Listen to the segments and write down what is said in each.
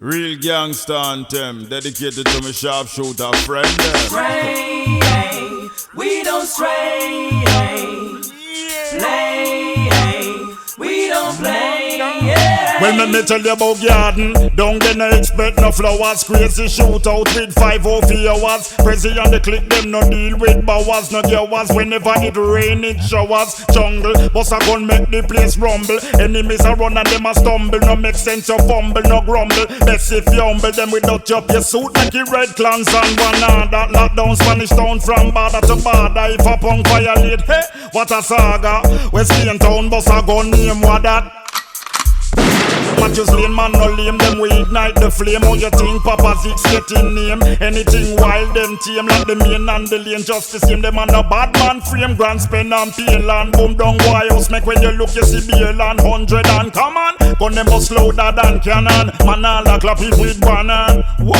Real gangsta anthem, dedicated to my sharpshooter friend. Stray, we don't stray. Play, we don't play. Yeah. Well, me tell you about garden. Don't get no expect no flowers. Crazy shootout with 504 hours. Prezi on the click, them no deal with bowers. No hours. Whenever it rain, it showers. Jungle, boss a gun make the place rumble. Enemies a run and them a stumble. No make sense you fumble, no grumble. Best if you humble them without up your suit like you red clans and one that lockdown Spanish town from border to border. If a punk violate, hey, what a saga. West Spain town, boss a gun name what that. Matthews Lane, man, no lame. Them we ignite the flame. How you think Papa Zig's getting name? Anything wild, them team like the main and the lane. Just the same, them on a bad man frame. Grand spend and peel and boom down White House. Make when you look, you see bail and 100 and come on. Gun them bust louder than cannon. Man, all a clap it with banan. Whoa,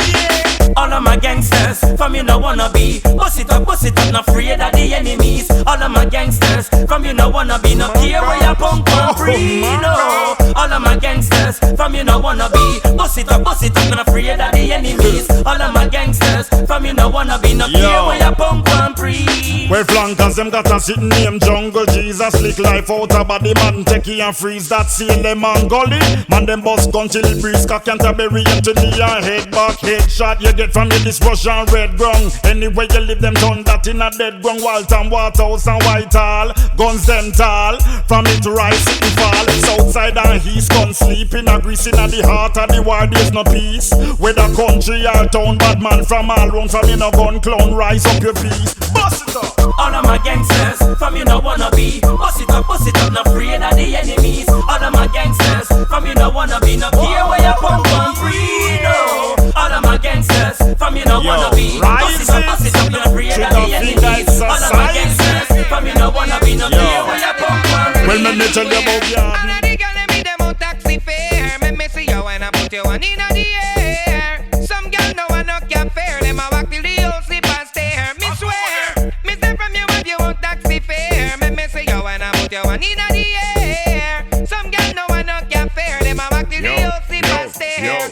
yeah. All of my gangsters, from you no wanna be. Bust it up, not afraid of the enemies. All of my gangsters, from you no wanna be. No care where you punk and free, no. All of my gangsters, from you no wanna be. Bust it up, not afraid of the enemies. All of my gangsters, from you no wanna be. No care where you punk and free. Well, flankers, them got a sitting name Jungle Jesus. Lick life out of body, man, Tiki and freeze that seal them and gully. Man, them bust gun till it breeze. Canterbury into the head back, headshot. You get from you this Russian red ground. Anyway you live them turn that in a dead ground. Walton, Waterhouse and Whitehall. Guns them tall. From it rise, it fall. Southside and east gun sleep in a grease in the heart of the war. There's no peace. Whether country or town, bad man from all round. From in a gun clown, rise up your peace. Bust it up. All of my gangsters, from you no wanna be. Bust it up, not afraid of the enemies. All of my gangsters, from you no wanna be. No care where you punk and free, no. All of my gangsters, from you no wanna be. Bust it up, not afraid of the enemies. All of my gangsters, from you no wanna be. No care where you punk and free. Well, let me tell you about All of the girls me them on taxi fare. Me see you when I put you one in the air. Some girl no one no can fare. Them a walk till the whole sleep and stare. Me swear, me say from you if you want taxi fare. Me see you when I put you one in the air. Some girl no one no can fare. Them a walk till the whole sleep and stare.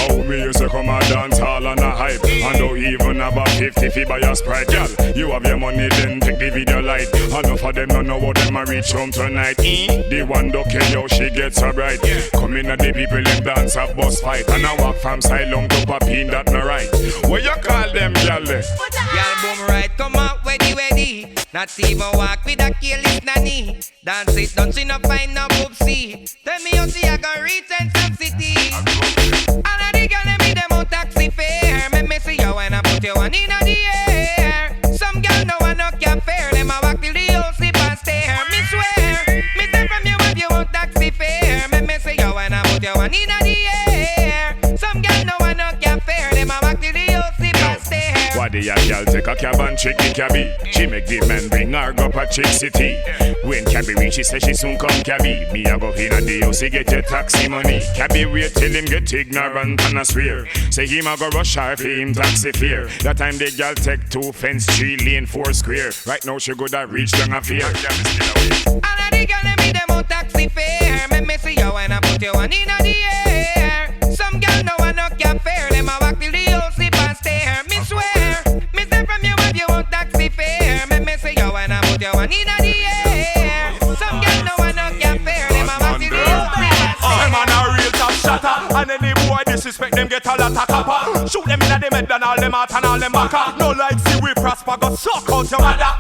Oh, me used to come and dance hall and a hype. And don't even have a 50 fee by your Sprite, girl. You have your money, then take the video light. Enough of them don't know what them a reach home tonight. The one don't care how she gets so bright. Come in at the people them dance a bus fight. And I walk from Silong to Papine, that no right. What you call them, girl? Girl boom right, come out weddy. Not even walk with a careless nanny. Dance it, don't see no find no boopsie. Tell me how see I can reach and some city. All of the girls me them on taxi fare. Me see you when I put you one in the air. Some girl no one no can fare. Them a walk till the whole sleep and stare. Me swear, me say from you if you want taxi fare. Me see you when I put you one in the air. Some girl no one no can fare. Them a walk till the whole sleep and stare. Why the girl take a cab and chick the cabby? She make the man bring her go pa Chick City. When cabby reach, she say she soon come cabby. Me a go in a the house, he get your taxi money. Cabby wait till him get ignorant and a swear. Say him a go rush her for him taxi fare. That time the girl take 2 fence, 3 lane, 4 square. Right now she go that reach down a fear. All of the girls me them on taxi fare. Me see you when I put you one in the air. Some girl no one no can fare. Them a walk till the whole sleep and stare. Me swear, me say from you if you want taxi fare. Me see you when I put you one in the air. Some girl no one no can fare. Them a walk till the whole sleep and stare. I'm on a real top shotter. And any boy disrespect them get a lot of copper. Shoot them in the head and all them out and all them macka. No like see we prosper, go suck out your mother.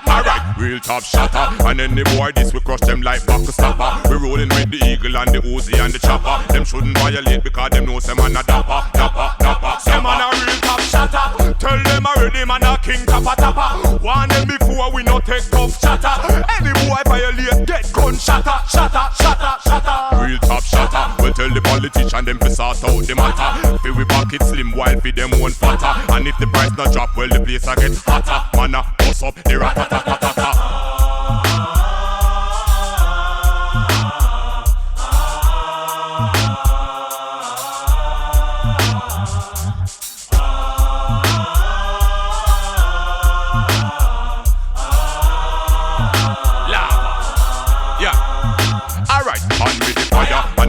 Alright, real top shotter. And any boy this we crush them like back stopper. We rolling with the eagle and the Uzi and the chopper. Them shouldn't violate because them know some man a dapper. Some man a real top shotter. Tell them already man a king tapper. Warn them before we no take tough chatter. Any boy violate get gun shatter. Real top shotter. Well tell the politician them fi sort out the matter. Fi we pocket slim while fi them one fatter. And if the price not drop, well the place a get hotter. Man a bust up the rat-a-tat-tat-tat.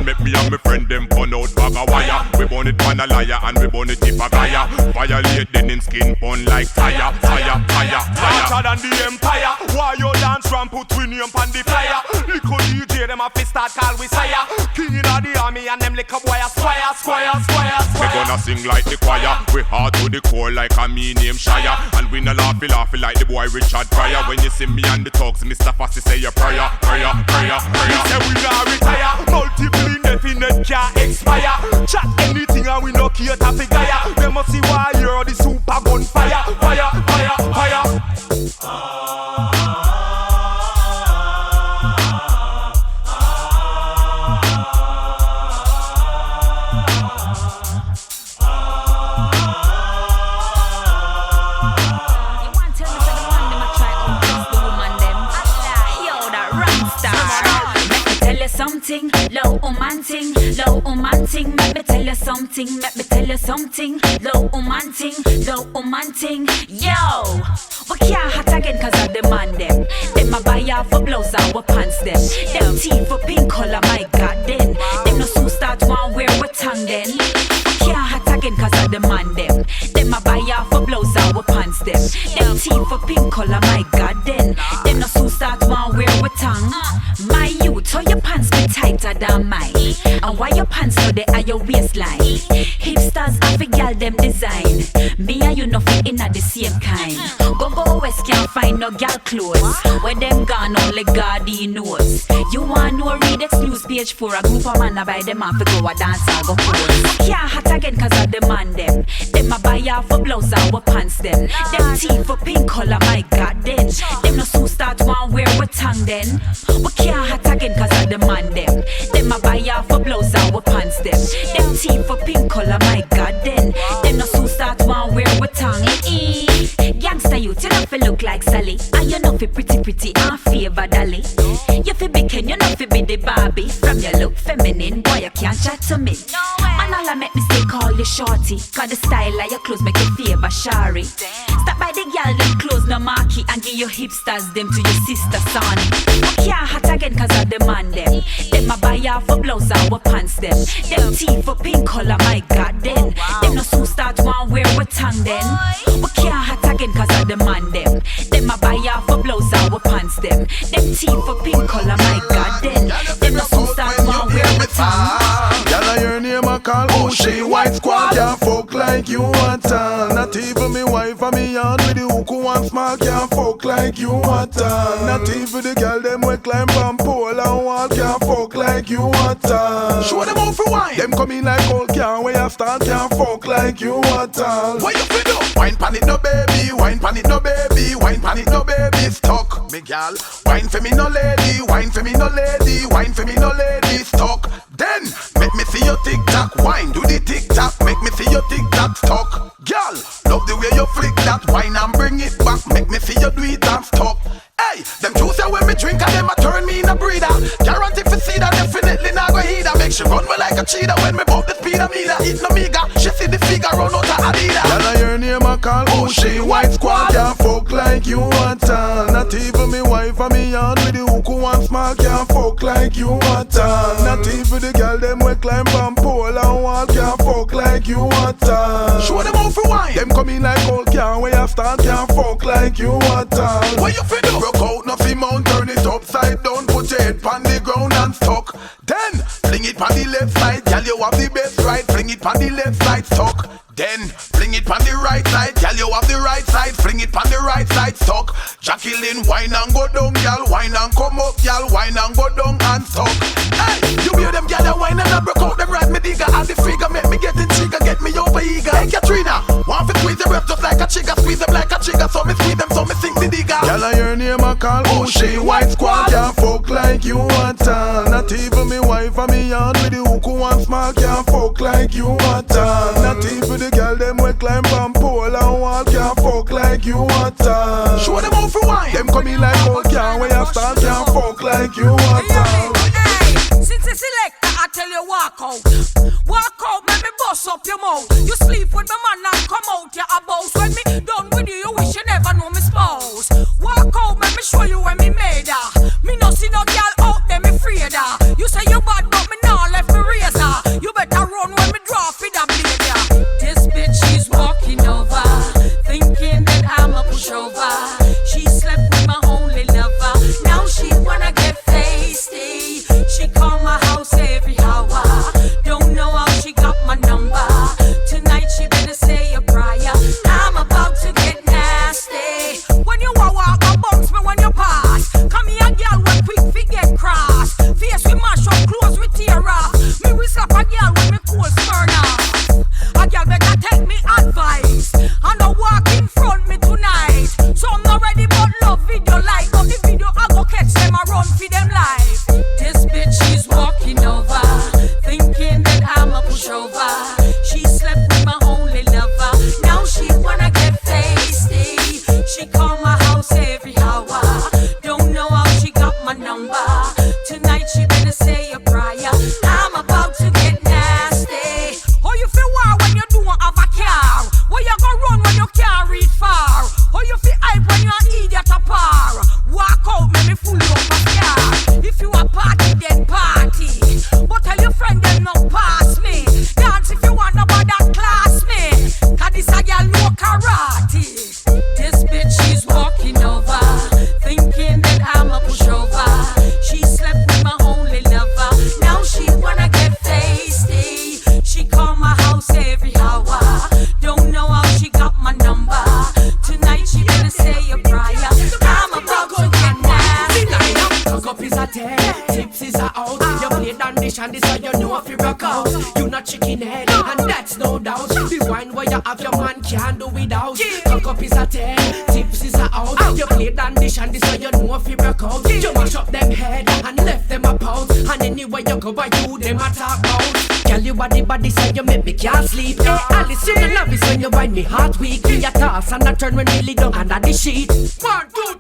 Make me and my friend them fun out burn it pan a liar and we burn it if a fire. Violate then in skin bun like fire, fire, fire, fire. Hotter than the empire. Why you dance from put we name on the flyer? Little DJ them a fi start call we sire. King inna the army and them little boy a squire, squire, squire, squire. We gonna sing like the choir. We hard to the core like a me name Shire. And we no laughy laughy like the boy Richard Pryor. When you see me and the thugs, Mr. Fassi say your prayer, prayer, prayer, prayer. We say we not retire. Multiple indefinite can't expire. Chat anything and we no care to figure. They must see why you're the super gun fire, fire, fire, fire. Something, low man ting, low man ting. Let me tell you something, let me tell you something. Low man ting. Yo, we can't hot again cause I demand them. Them a buy off for blouse and we pants them. Them teeth for pink color, my god then. Them no soon start one wear with tongue then. We can't hot again cause I demand them. Them a buy off for blouse and we pants them. Them teeth for pink color, my god then. Them no soon start one wear with tongue. My youth, how your pants be tighter than mine? And why your pants so they are your waistline? Hipsters have a girl them design. Me and you no fit inna the same kind. Go west can't find no girl clothes. When them gone only God he knows. You want no read news page for a group of man a buy them off to go a dance or go pose. Can't hot again cause I demand them. Them a buy off for blouse and we pants them. Them teeth for pink color, my god then. Them no soon start one wear with tongue then. We can't hot again cause I demand them. Them a buy off for blouse and we pants them. Them teeth for pink color, my god then. Them no soon start one wear with tongue. Gangsta youth, you know fi look like Sally. And you know fi pretty and favor dolly. You fi be Ken, you know fi be the Barbie. From your look feminine, boy you can't chat to me. Man all I make me say call you shorty. Cause the style of your clothes make you favor shari. Stop by the girl them clothes no marquee. And give your hipsters them to your sister son. Can't hot again cause I demand them. Them a buy off for blouse and we pants them. Them teeth for pink color, my god then. Them no soon start one wear with tongue then. We can't hot again cause I demand them. Them a buy off for blouse and we pants them. Them teeth for pink color, my god then. Them no soon start one wear with tongue. Girl, I hear name I call Bushy White Squad. Can't fuck like you want all. Not even me wife and me aunt with the hook who want small. Can't fuck like you want all. Not even the girl them we climb from pole and wall. Can't fuck like you want all. Show them how for wine. Them come in like old can where you stand. Can't fuck like you want all. What you fi do? Wine pan it no baby, wine pan it no baby, wine pan it no baby. Stuck, me gal. Wine for me no lady, wine for me no lady, wine for me no lady. Stuck. Then make me see your tick tock. Wine do the tick tock. Make me see your tick tock. Stuck. Girl, love the way you flick that wine and bring it back. Make me see you do it and stuck. Hey, them juice when me drink and them a turn me in a breeder. Guarantee for see that definitely not go heed. Make she run me like a cheetah when me bump the speed of me that eat no meager. She see the figure run out of Adidas. Girl, I hear name I call Bushy White Squad. Can't fuck like you want all. Not even me wife and me aunt with the hook who want small. Can't fuck like you want all. Not even the girl them we climb from pole and wall. Can't fuck like you want all. Show them how for wine. Them come in like old can where you stand. Can't fuck like you want all. What you fi do? Broke out nothing mount, turn it upside down. Put your head on the ground and stuck. Then fling it on the left side. Girl you have the best right. Fling it on the left side stuck. Then fling it on the right side. Girl you have the right side. Fling it on the right side stuck. Jacqueline wine and go down. Girl wine and come up. Girl wine and go down and stuck. Hey, you hear them girl that wine and I broke out them right me digger. And the figure make me get in trigger. Get me over eager. Hey Katrina, want to squeeze the breath just like a trigger. Squeeze them like a trigger. So me squeeze them so me sing the digger. Girl I hear name I call Bushy White Squad. Can't fuck like you want all. Not even me wife and me aunt with the hook who want small. Can't fuck like you want all. Not even the girl them we climb from pole and wall. Can't fuck like you want all. Show them how for wine. Them come in like old can where you stand. Can't fuck like you want all. Hey, since it's selector, I tell you walk out. Walk out, make me bust up your mouth. You sleep with my man and come out your boss. When me done with you, you wish you never know me spouse. Walk out, make me show you when me made her. Me no see no girl out there, me afraid her. You say you bad, but me now left me razor. You better run when me draw for the bleed. out. You not chicken head, and that's no doubt. The wine where you have your man can't do without. Cock up is a 10, tips is a out. You play and dish and this way you know if you break out. You mash up them head and left them a pout. And anywhere you go by you, them a talk out. Girl, you body say you make me can't sleep. Hey, Alice, you love is when you wind me heart weak. Me a toss and I turn when me lay down under the sheet. 1, 2,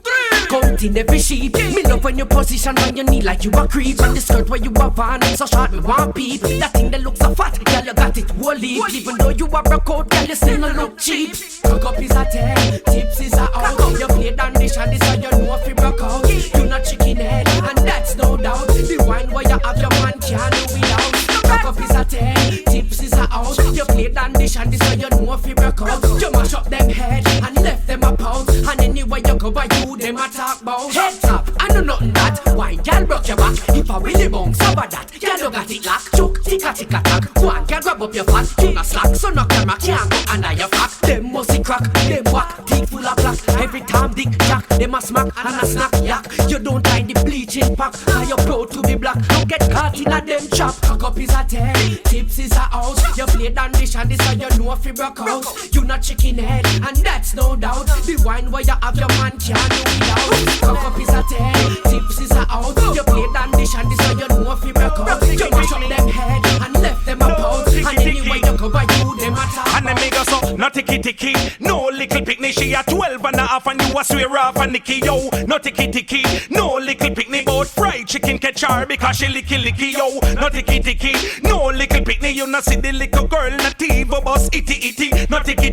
3. Counting every sheep. Me love when you position on your knee like you a creep. And the skirt where you have on so short me want peep. That thing that looks so fat, girl you got it whole leap. Even though you are broke out, girl you still no look cheap. Cock up is a 10, tips is a out. You play down dish and this how you know if you broke out. You not chicken head and that's no doubt. The wine where you have your man can't do without. Cock up is a 10, tips is a out. You play down dish and this how you know if you broke out. You mash up them head and left them a pout. And anywhere you go by you, them a talk about. Head top, I know nothing that. Wine girl broke your back. If I really bounce over that, girl you got it locked. Chook, ticka ticka tack. Go on, girl grab up your fat. You not slack, so no camera can't go under your frack. Them musty crack, them whack, teeth full of black. Every time dick jack, them a smack and a snack yak. You don't mind the bleaching pack. Are you proud to be black? Don't get caught in a them trap. Cock up is a 10, tips is a out. You play down dish and this how you know if you broke out. You not chicken head and that's no doubt. The wine where you have your man can't do without. Cock up is a 10, tips is a out. You play down dish and this how you know if you broke out. You mash up them head and left them a pout. And anywhere you go by you, them a talk. And them make us up, no tiki, no little picnic. She a 12 and a half and you a swear off and Nicky, yo. No tiki, no little picnic. But fried chicken catch her because she licky, yo. No tiki, no little picnic. You not see the little girl not evil boss itty. No tiki,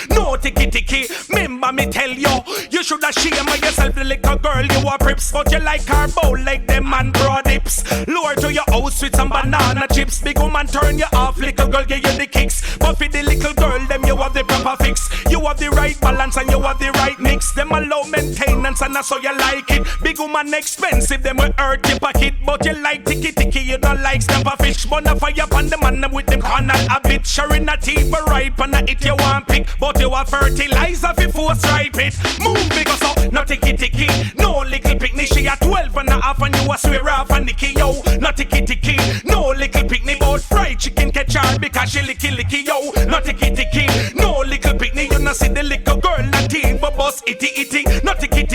no tiki. Remember me tell you, you should have shame of yourself, the little girl. You a prips, but you like her bowl like them and broad dips. Lure to your house with some banana chips. Big woman turn you off, little girl give you the kicks. But for the little girl, them you have the proper fix. You have the right balance and you have the right mix. Them a low maintenance and that's how you like it. Big woman expensive, them will hurt your pocket. But you like tiki, you don't like snapper fish. Burn fire upon the man with them corner a bit. Sharing a teeth ripe and a it you want pick. But you have fertilizer if you force ripe it. Move because so, no tiki, no little picnic. She a 12 and a half and you a swear off and Nicky, yo. No tiki, no little picnic. But fried chicken catch her because she licky, yo. No tiki, no little picnic. You not see the little girl not teen but boss itty. No tiki,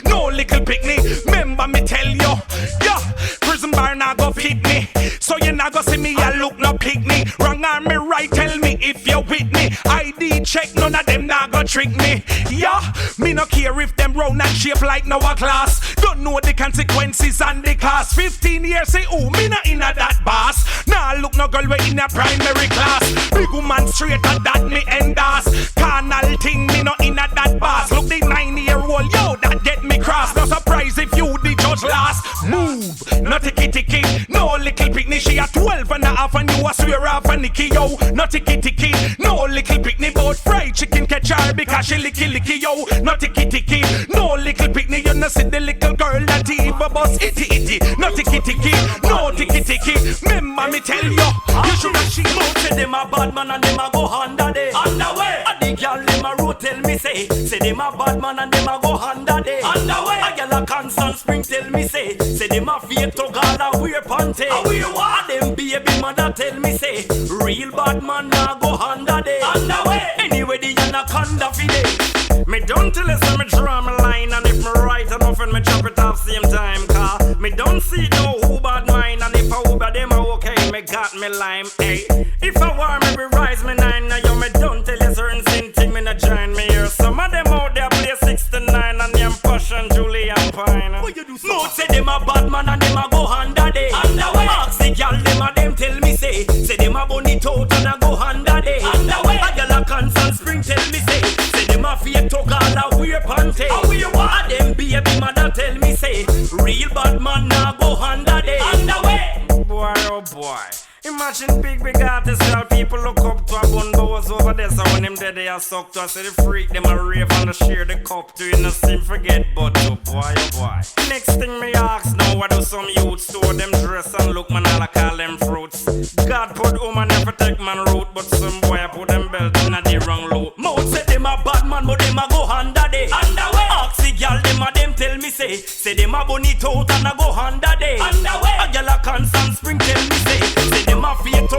no little picnic. Remember me tell you, yeah. Prison bar now go fit me. So you not go see me, I look no picnic. Wrong arm me right, tell me if you with me. ID check, none of them not go trick me. Yeah, me no care if them round and shape like no class. Don't know the consequences and the cost. 15 years say, oh, me not in a that boss. Nah, look no girl we in a primary class. Big woman straight at that me endorse. Carnal thing, me no in a that boss. Look the 9-year-old, yo, that get me cross. No surprise if you the judge last. Move, no tiki, no little picnic. She a 12 and a half and you a swear off and Nicky, yo. No tiki, no little picnic. But fried chicken catch her because she licky, yo. No tiki, no little picnic. You no see the little girl that evil boss itty. No tiki, no tiki. Remember me tell you, you should have she know. Say them a bad man and them a go under day. Underway. A the girl them a road tell me say them a bad man and them a go under day. Underway. A girl a constant spring tell me say them a fear to gala wear panty. A wear what? Them baby mother tell me say real bad man a go under day. Underway. Anyway the anaconda fi day. Me don't tell you so me draw my line and if me right enough and me chop it off same time. Car me don't see no who bad mind and if I who bad them a okay me got me lime. Hey, if I war me rise me 9 now you me don't tell you certain thing me not join me here. Some of them out there play 69 and them passion Julie and Pine. What you do? Mood say them a bad man and them a go under day. Underway. Ask the girl them a them tell me say them a bunny out and a go under day. Underway. A girl a constant spring tell me say them a fear to gala wear panty. A wear what? Them baby mother tell me say real bad man now go under day. Underway. Boy oh boy. Imagine big artists, girl, people look up to a bun bows over there. So when them dead, they are sucked to. I say the freak, them a rave and a share the cup to. You know, seem forget, but oh boy. Next thing me ask now, I do some youth store them dress and look, man, all I call them fruits. God put woman never take man root, but some boy I put them belt in a the wrong loop. Mouth say them a bad man, but them a go under day. Underway. Ask the girl, them a them tell me say them a bunny out and a go under day. Underway. A girl a constant spring tell me say them a fear to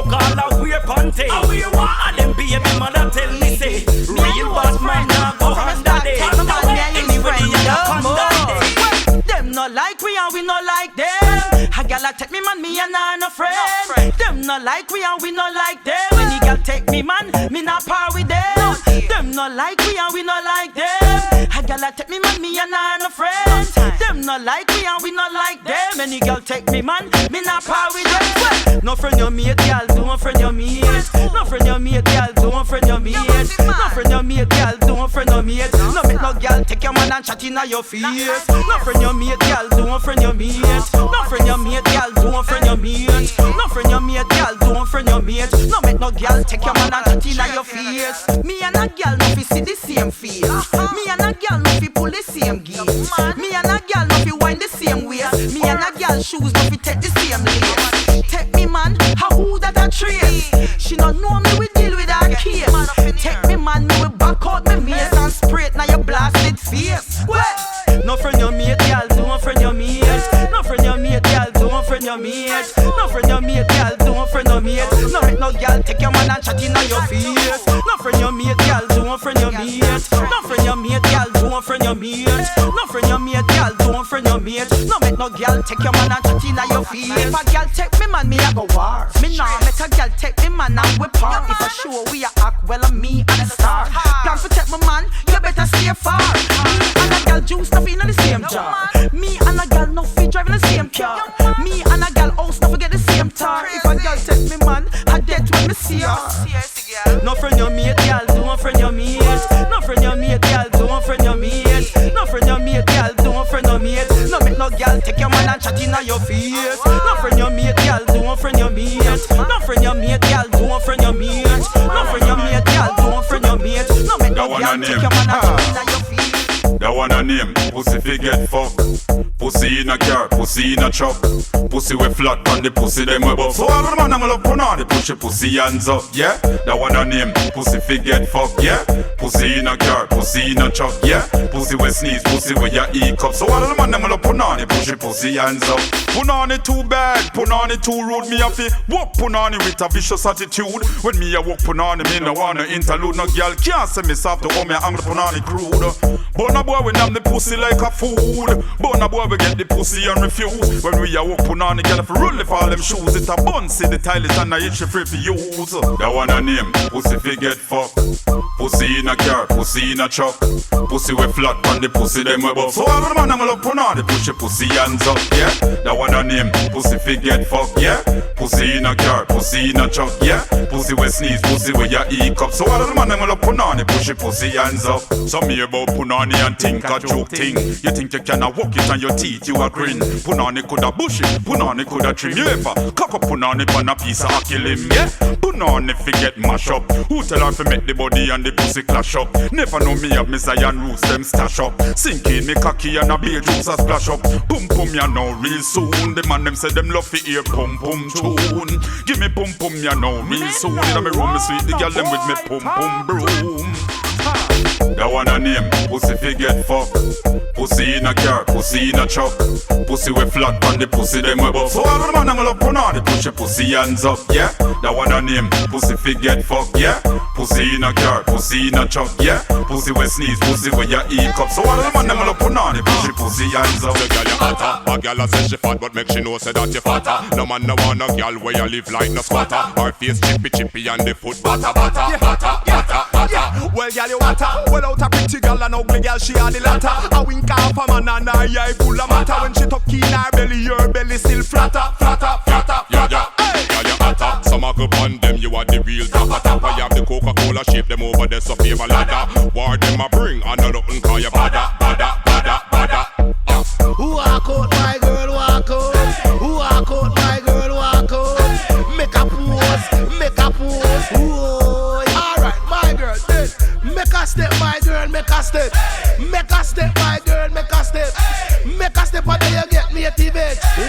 like we and we not like them. Any girl take me man, me not par with them. Them not like we and we not like them. A girl a take me man, me and I no friends. Them not like we and we not like them. Any girl take me man, me not par with them. Well, no friend you mate, girl, don't friend your mate. No friend you mate, girl, don't friend your mate. No friend you mate, girl, don't friend your mate. No make no girl take your man and chat inna your face. No friend you mate, girl, don't friend your mate. No friend you mate, girl, don't friend your mate. No friend you mate, girl, don't friend your mate. No make no girl take your man and chat inna your face. Me and a girl no fi see the same face. Me and a girl no fi pull the same gate. Me and a girl no fi wind the same waist. Me and a girl shoes no fi take the same lace. Take me man, how who that a trace? She no know me we deal with her case. Take me man, me we back out me mace and spray it now your blasted face. Well, no friend your mate, girl, don't friend your mate. No friend your mate, girl, don't friend your mate. No friend your mate, girl, don't friend your mate. No make no girl take your man and chat inna your face. No friend your mate, girl, don't friend your mate. No friend your mate, girl, don't friend your mate. No friend your mate, girl, don't friend your mate. No make no girl take your man and chat inna your face. If a girl take me man, me a go war. Me nah make a girl take me man and we part. If a show we a act well, me and a star. Plan for take my man, you better stay far. Me and a girl juice stuff in the same jar. Me and a girl no fit driving the same car. Me and a girl house no forget the same tar. If a girl take me man, I dead when me see her. No friend your mate, girl, don't friend your mate. No friend your mate, girl, don't friend your mate. No friend your mate, girl, don't friend your mate. No make no girl take your man and chat inna your face. No friend your mate, girl, don't friend your mate. No friend your mate, girl, don't friend your mate. No friend your mate, girl, don't friend your mate. No make no girl take your man and chat inna your face. That one a name, pussy fi get fuck. Pussy in a car, pussy in a truck. Pussy we flat on the pussy them we buff. So all the man I'm gonna put on the push your pussy hands up, yeah. That one a name, pussy fi get fuck, yeah. Pussy in a car, pussy in a truck, yeah. Pussy we sneeze, pussy we ya e-cup. So all the man I'm gonna put on the push your pussy hands up. Put on it too bad, put on it too rude. Me a fi walk put on it with a vicious attitude. When me a walk put on it, me no wanna interlude. No girl can't say me soft to me I'm gonna put on it crude. But no boy we name the pussy like a food. But no boy we get the pussy and refuse. When we a walk put on the girl if roll if all them shoes. It a bun see the tiles and I itch free for use. That one a name, pussy fi get fuck. Pussy in a car, pussy in a truck. Pussy we flat on the pussy them we buff. So all the man I'm gonna put on the push your pussy hands up, yeah. That one a name, pussy fi get fuck, yeah. Pussy in a car, pussy in a truck, yeah. Pussy we sneeze, pussy we ya e-cup. So all the man I'm gonna put on the push your pussy hands up. Some me about punani and think a joke thing. You think you can walk it on your teeth, you a grin. Punani coulda bushy, punani coulda trim. You ever cock up punani pan a piece of kill him, yeah. Punani fi get mash up. Who tell her fi make the body and the pussy clash up? Never know me have me Zion roots them stash up. Sink in me cocky and a beer juice a splash up. Pum pum ya know real soon. The man them say them love fi hear pum pum tune. Give me pum pum ya know real soon. In me room me sweet the girl them with me pum pum broom. That one a name, pussy fi get fuck. Pussy in a car, pussy in a truck. Pussy we flat on the pussy them we buff. So all the man I'm gonna put on the push your pussy hands up, yeah. That one a name, pussy fi get fuck, yeah. Pussy in a car, pussy in a truck, yeah. Pussy we sneeze, pussy we ya e-cup. So all the man I'm gonna put on the push your pussy hands up. The girl you hotter, a girl a say she fat but make she know say that you fatter. No man no want a girl where you live like no squatter. Her face chippy chippy and the foot batter batter batter batter batter. Well girl you hotter, well out a pretty girl and ugly girl she a the latter. A wink off a man and her eye full of matter. When she tuck in her belly, your belly still flatter, flatter, flatter, flatter. Hey, girl you hotter, some a go on them, you are the real tapper tapper. You have the Coca-Cola shape them over there so favor ladder. War them a bring and nothing call you bada, bada, bada, bada. Walk out my girl, walk out. Walk out my girl, walk out. Make a pose, make a pose. Whoa. Alright, my girl, then make a step, my girl, make a step. Make a step, my girl, make a step. Make a step until you get me a TV.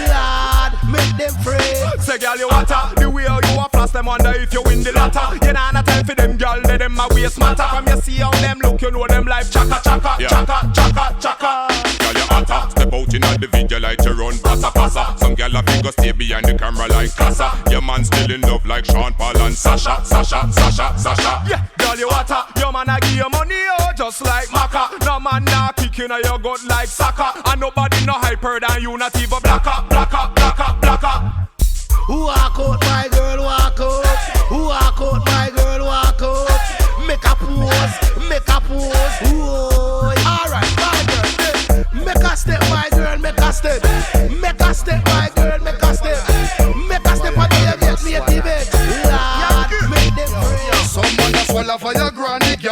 Lord, make them free. Say girl you hotter, the way you a flash them wonder if you win the latter. You nah no time for them girl, they them a waste matter. From you see how them look, you know them life chaka chaka, chaka chaka chaka. Girl you hotter, step out in the video like to run passa passa. Some girl a figure stay behind the camera like Casa. Your man still in love like Sean Paul and Sasha, Sasha, Sasha, Sasha. Yeah, girl you hotter, your man a give you money oh, just like Macka. No man nah kicking your gut like soccer. And nobody no hyper than you, not even blacker, blacker, blacker, blacker. Walk out my girl, walk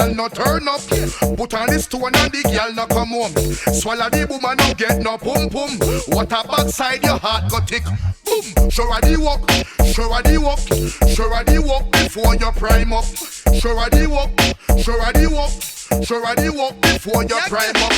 girl no turn up. Put on the stone and the girl no come home. Swallow the boom and no get no pum pum. What a backside your heart go tick. Boom, show her the walk, show her the walk, show her the walk before you prime up. Show her the walk, show her the walk, show her the walk before you prime up.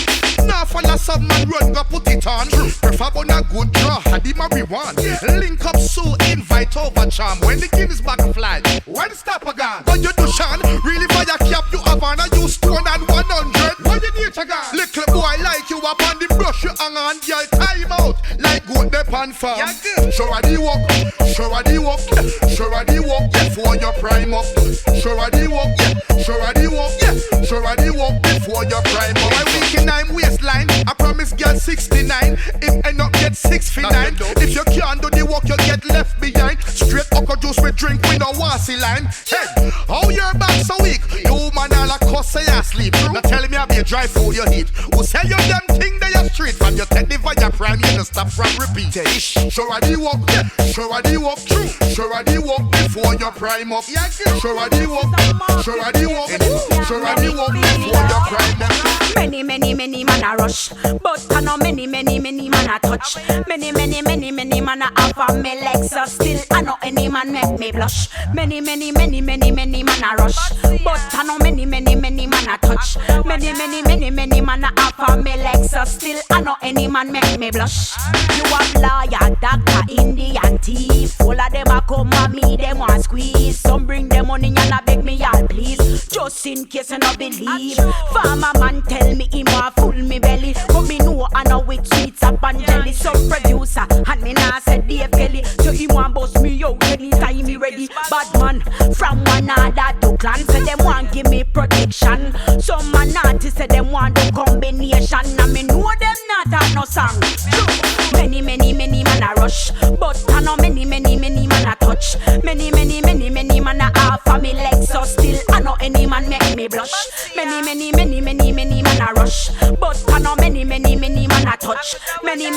Now follow some man run go put it on. Prefer on a good draw, had the marijuana. Link up so invite over charm. When the Guinness back fly, when stop again. What you do, Sean? Really fire cap you have on and you stone and 100. What you need to go? Little boy like you up on the brush you hang on, girl time out like goat the pan farm. Show her the walk, show her the walk, show her the walk before you prime up. Show her the walk, show her the walk, show her the walk before you prime up. My weekend I'm waistline, I promise girl 69. If end up get 6'9", if you can't do the work you get left behind. Straight okra juice with drink with no wassy lime. Hey, how your back so weak? You man all a cuss say you sleep. Now tell me I be a dry food you eat. Who sell you them thing they your street? From your take the via prime you no stop from repeat. Show her the walk, show her the walk, show her the walk before you prime up. Show her the walk, show her the walk, show her the walk before you prime up. Many man a rush, but I know many man a touch. Many man a offer me lexxus. Still I know any man make me blush. Many man a rush, but I know many man a touch. Many man a offer me lexxus. Still I know any man make me blush. You have lawyer, doctor, Indian thief. All of them a come and me, them want squeeze. Some bring them money and a beg me all please. Just in case you no believe. Farmer man tell me him want full me belly, but me know I know with sweets up and jelly. Some producer and me nah say Dave Kelly, so he want bust me out anytime he ready. Bad man from one other to clan, say them want give me protection. Some man artists say them want the combination, and me know them not have no song. Many man a rush, but I know many man a touch. Many man a offer me lexxus. Still I know any man make me blush. Many man a rush, but I know many man a touch. Many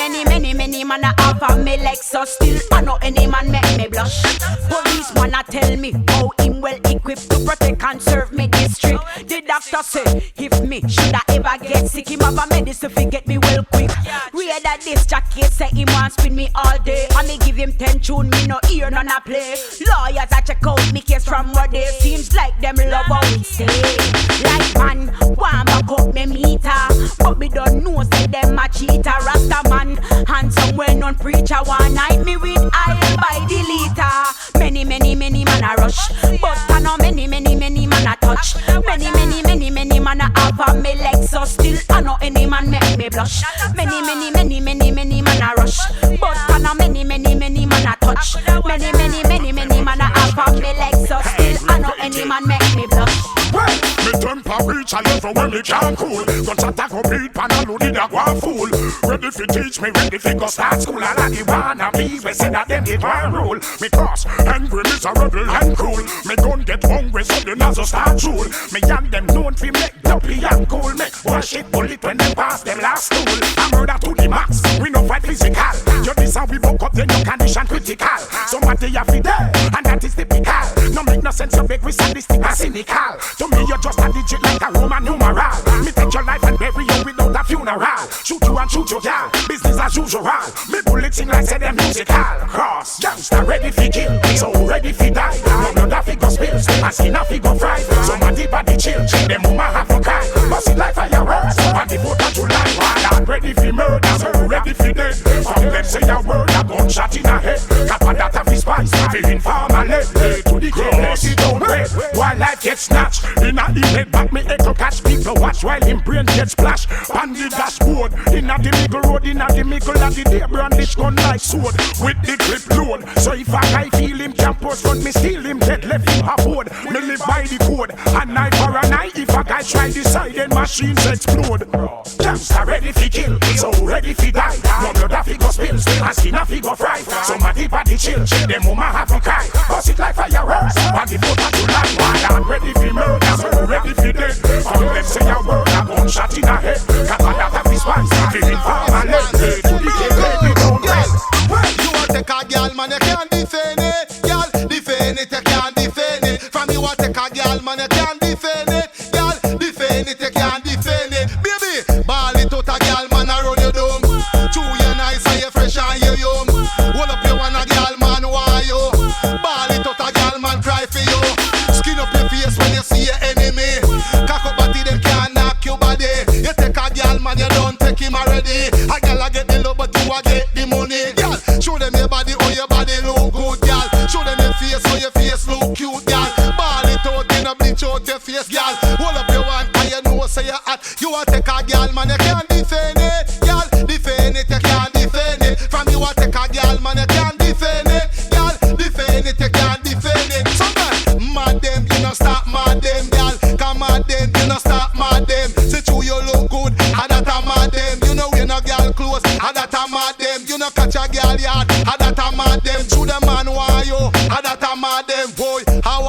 man a offer me lexxus. Still I know any man make me blush. Police man a tell me how him well equipped to protect and serve me district. The doctor say if me shoulda ever get sick, him have a medicine fi get me well quick. Read that this jacket say him want spin me all day, and me give him 10 tune, me no hear none a play. Lawyers a check out me case from where they seems like them love how we stay. Like man, want back up me meter, but me don't know say them a cheater. Rasta man, and somewhere non preacher one night me with oil by the liter. Many man a rush, but I know many man a touch. Many man a offer me lexxus. Still I know any man make me blush. Many man a rush, but I know many man a touch. Many man a offer me lexxus. Still I know any man make me blush. Well, me temper reach a level where me can't cool. Gunshot a go beat pan a loaded a go fool. Ready fi teach me, ready fi go start school. And I the wanna be, we say that them did one rule. Me cross, angry, miserable and cruel. Me gun get hungry, so the nozzle start drool. Me and them known fi make dumpy and cool. Make worship bullet when they pass them last school. I murder to the max, we no fight physical. You this how we woke up, then your condition critical. Somebody have fi there, and that is typical. No make no sense, you beg we sadistic and cynical. To me you're just a digit like a Roman numeral. Me take your life and bury you without a funeral. Shoot you and shoot your gal, business as usual. Me bullets sing like say them musical. Cross, gangster ready fi kill, so ready fi die. No blood a fi go spill, and skin a fi go fry. Somebody body chill, them woman have to cry. Bust it like fireworks, and the 4th of July. Wild ready fi murder, so ready fi dead. From them say a word, a gunshot in a head. Kappa that a fi spice, fi inform a lead. To the cross, it don't red. While life gets snatched, in a head back me echo catch people watch while him brain get splash. On the dashboard, in a the middle road, in a the middle of the day, brandish gun like sword with the clip load. So if a guy feel him jump post front, me steal him dead, left him aboard. Me live by the code, a night for a night. If a guy try decide, then machines explode. Gangsta ready fi kill, so ready fi die. No blood a fi go spill, and skin a fi go fry. Somebody body chill, them woman have to cry. Bust it like fireworks, and the 4th of July. Wild ready fi murder, so ready fi dead. From them say a word, a gunshot in a head. Kappa that a fi spice, fi inform a lead. To the game, baby, don't rest. You want take a girl, man, you can't defend it. Girl, defend it, you can't defend it. From you want take a girl, man, you can't defend it. Girl,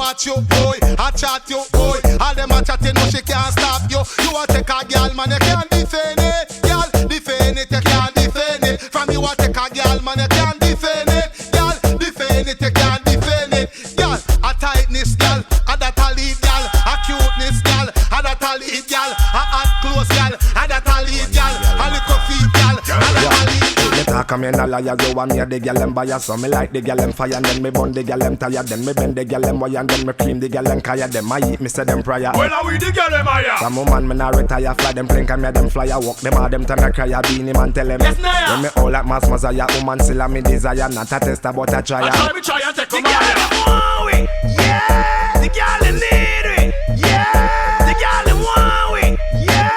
watch you, boy. I chat you, boy. All them a chatting, no she can't stop you. You a take a girl, man, you can't defend it. Girl, defend it, you can't defend it. From you a take a girl, man, you can't defend it. Girl, defend it, you can't defend it. Girl, a tightness, girl, a that a lead, girl. A cuteness, girl, a that a lead, girl. A hot close, girl, a that a lead, girl. A little feet, girl, a that a lead. Me talk a me a liar, you want me a the gyal them buyer. So me like the gyal them fire, and then me burn the gyal them tired. Then me bend the gyal them wire, and then me cream the gyal them kaya. Them I eat, me say them prior. Well, are we the gyal them higher? Some woman me nah retire, fly them plane, can me them flyer. Walk them all them turn a cry, beanie man tell them. Yes, nah. When me all like mass Mazaya, woman still a me desire. Not a test about a try. I try me try and take The a girl them want it, yeah. The girl them need it, yeah. The girl them want it, yeah.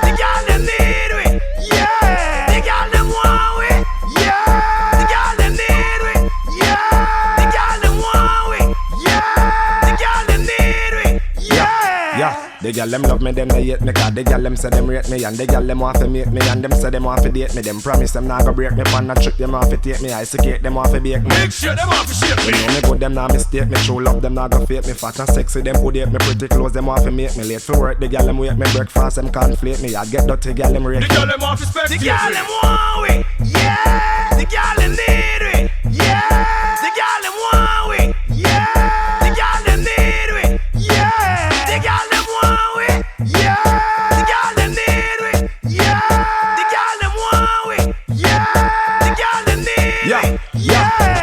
The girl them need it, yeah. The girl them want it, yeah. The girl them need it, yeah. The girl them want it, yeah. The girl them need it, yeah. Yeah, the gyal them love me, them they hate me. Cause the gyal them say them rate me, and the gyal them want to make me, and them say them want to date me. Them promise them not go break me, pan a trick them want to take me. I secret them want to bake me. Make sure them off the shape You me. know me good, them not mistake me. True love, them not go fake me. Fat and sexy, them who date me. Pretty clothes, them want to make me. Late for work, the gyal them wake me. Breakfast, them can't flake me. I get dirty, gyal them rate The me. gyal them off the spec. The girl them want it, yeah. The girl them need it, yeah. The girl them want it, yeah. The girl them need it, yeah. The girl them want it, yeah. The girl them need it, yeah. The girl them want it, yeah. The girl them need Yeah, it,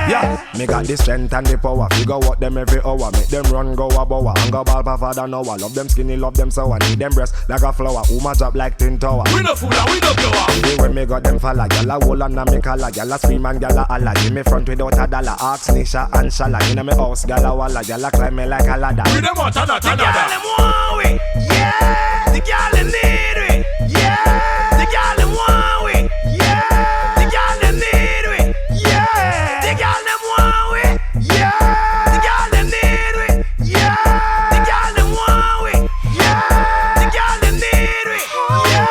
yeah. Me got the strength and the power. Figure what them every hour. Make them run, go a bower. And go ball for father now. Love them skinny, love them sour. Need them breast like a flower. Who match up like tin tower. We no fool and we no blower. When me got them falla, gyal a hold on and me collar. Gyal a scream and gyal a holla. Give me front without a dollar. Ask Nisha and Shala. Inna me house, gyal a walla. Gyal a climb me like a ladder. We them want another. The girl them want it, yeah. The girl them need it, yeah. The girl them want it, yeah. The girl them need it, yeah. The girl them want it, yeah. The girl them need it, yeah. The girl them want it, yeah. The girl them need it, yeah.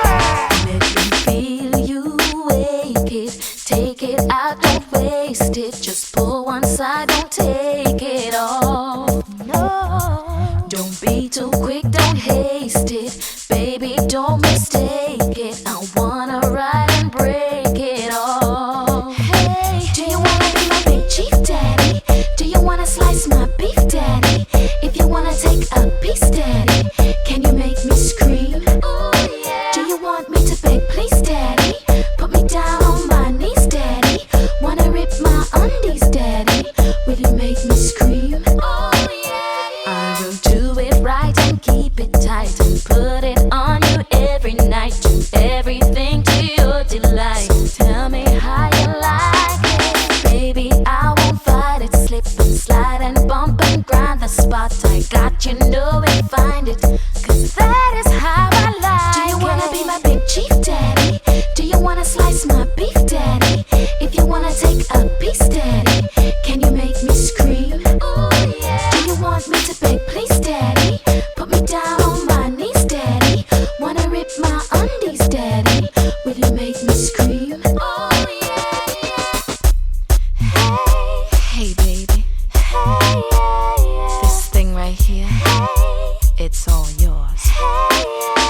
Let me feel you wake it. Take it out, don't waste it. Just pull one side, don't take it all. No, don't be too quick, don't haste it. Baby, don't mistake it. I wanna ride and break it all. Hey, do you wanna be my big chief daddy? Do you wanna slice my beef daddy? If you wanna take a piece daddy, can you make me scream? Ooh, yeah. Do you want me to beg please daddy? Put me down on my knees daddy. Wanna rip my undies daddy? Will you make me scream? Oh yeah. I will do it right and keep it tight and put it on you every night. Do everything to your delight. So tell me how you like it, baby. I won't fight it. Slip and slide and bump and grind the spot. I got you, know it, find it. 'Cause that is how I like it. Do you wanna be my big chief daddy? Do you wanna slice my beef daddy? If you wanna take a piece daddy, can you make me scream? Ooh, yeah. Do you want me to beg please daddy? Put me down on my knees daddy. Wanna rip my undies daddy? Will you make me scream? Oh yeah, yeah. Hey baby, hey, yeah. This thing right here, it's all yours.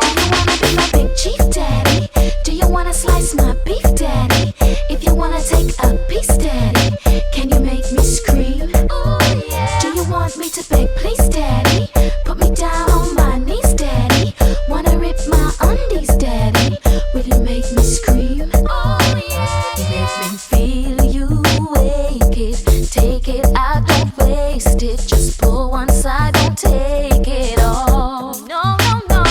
Do you wanna be my big chief daddy? Do you wanna slice my beef daddy? If you wanna take a piece daddy, can you make me scream? Ooh, yeah. Do you want me to beg please daddy? Put me down on my knees daddy. Wanna rip my undies daddy? Will you make me scream? Oh yeah. Let me feel you wake it. Take it out, don't waste it. Just pull one side, don't take it all. No, no, no.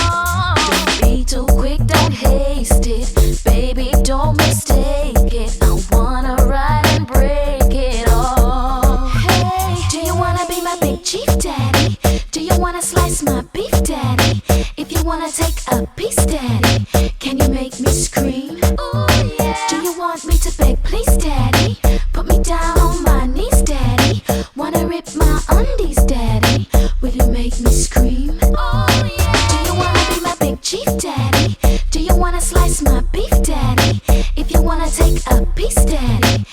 Don't be too quick, don't haste it. Baby, don't mistake it. I wanna ride and break it all. Hey, do you wanna be my big chief daddy? Do you wanna slice my beef daddy? If you wanna take a piece daddy, can you make me scream? Ooh, yeah. Do you want me to beg please daddy? Put me down on my knees daddy. Wanna rip my undies daddy? Will you make me scream? Oh yeah. Do you wanna be my big chief daddy? Do you wanna slice my beef daddy? If you wanna take a piece daddy,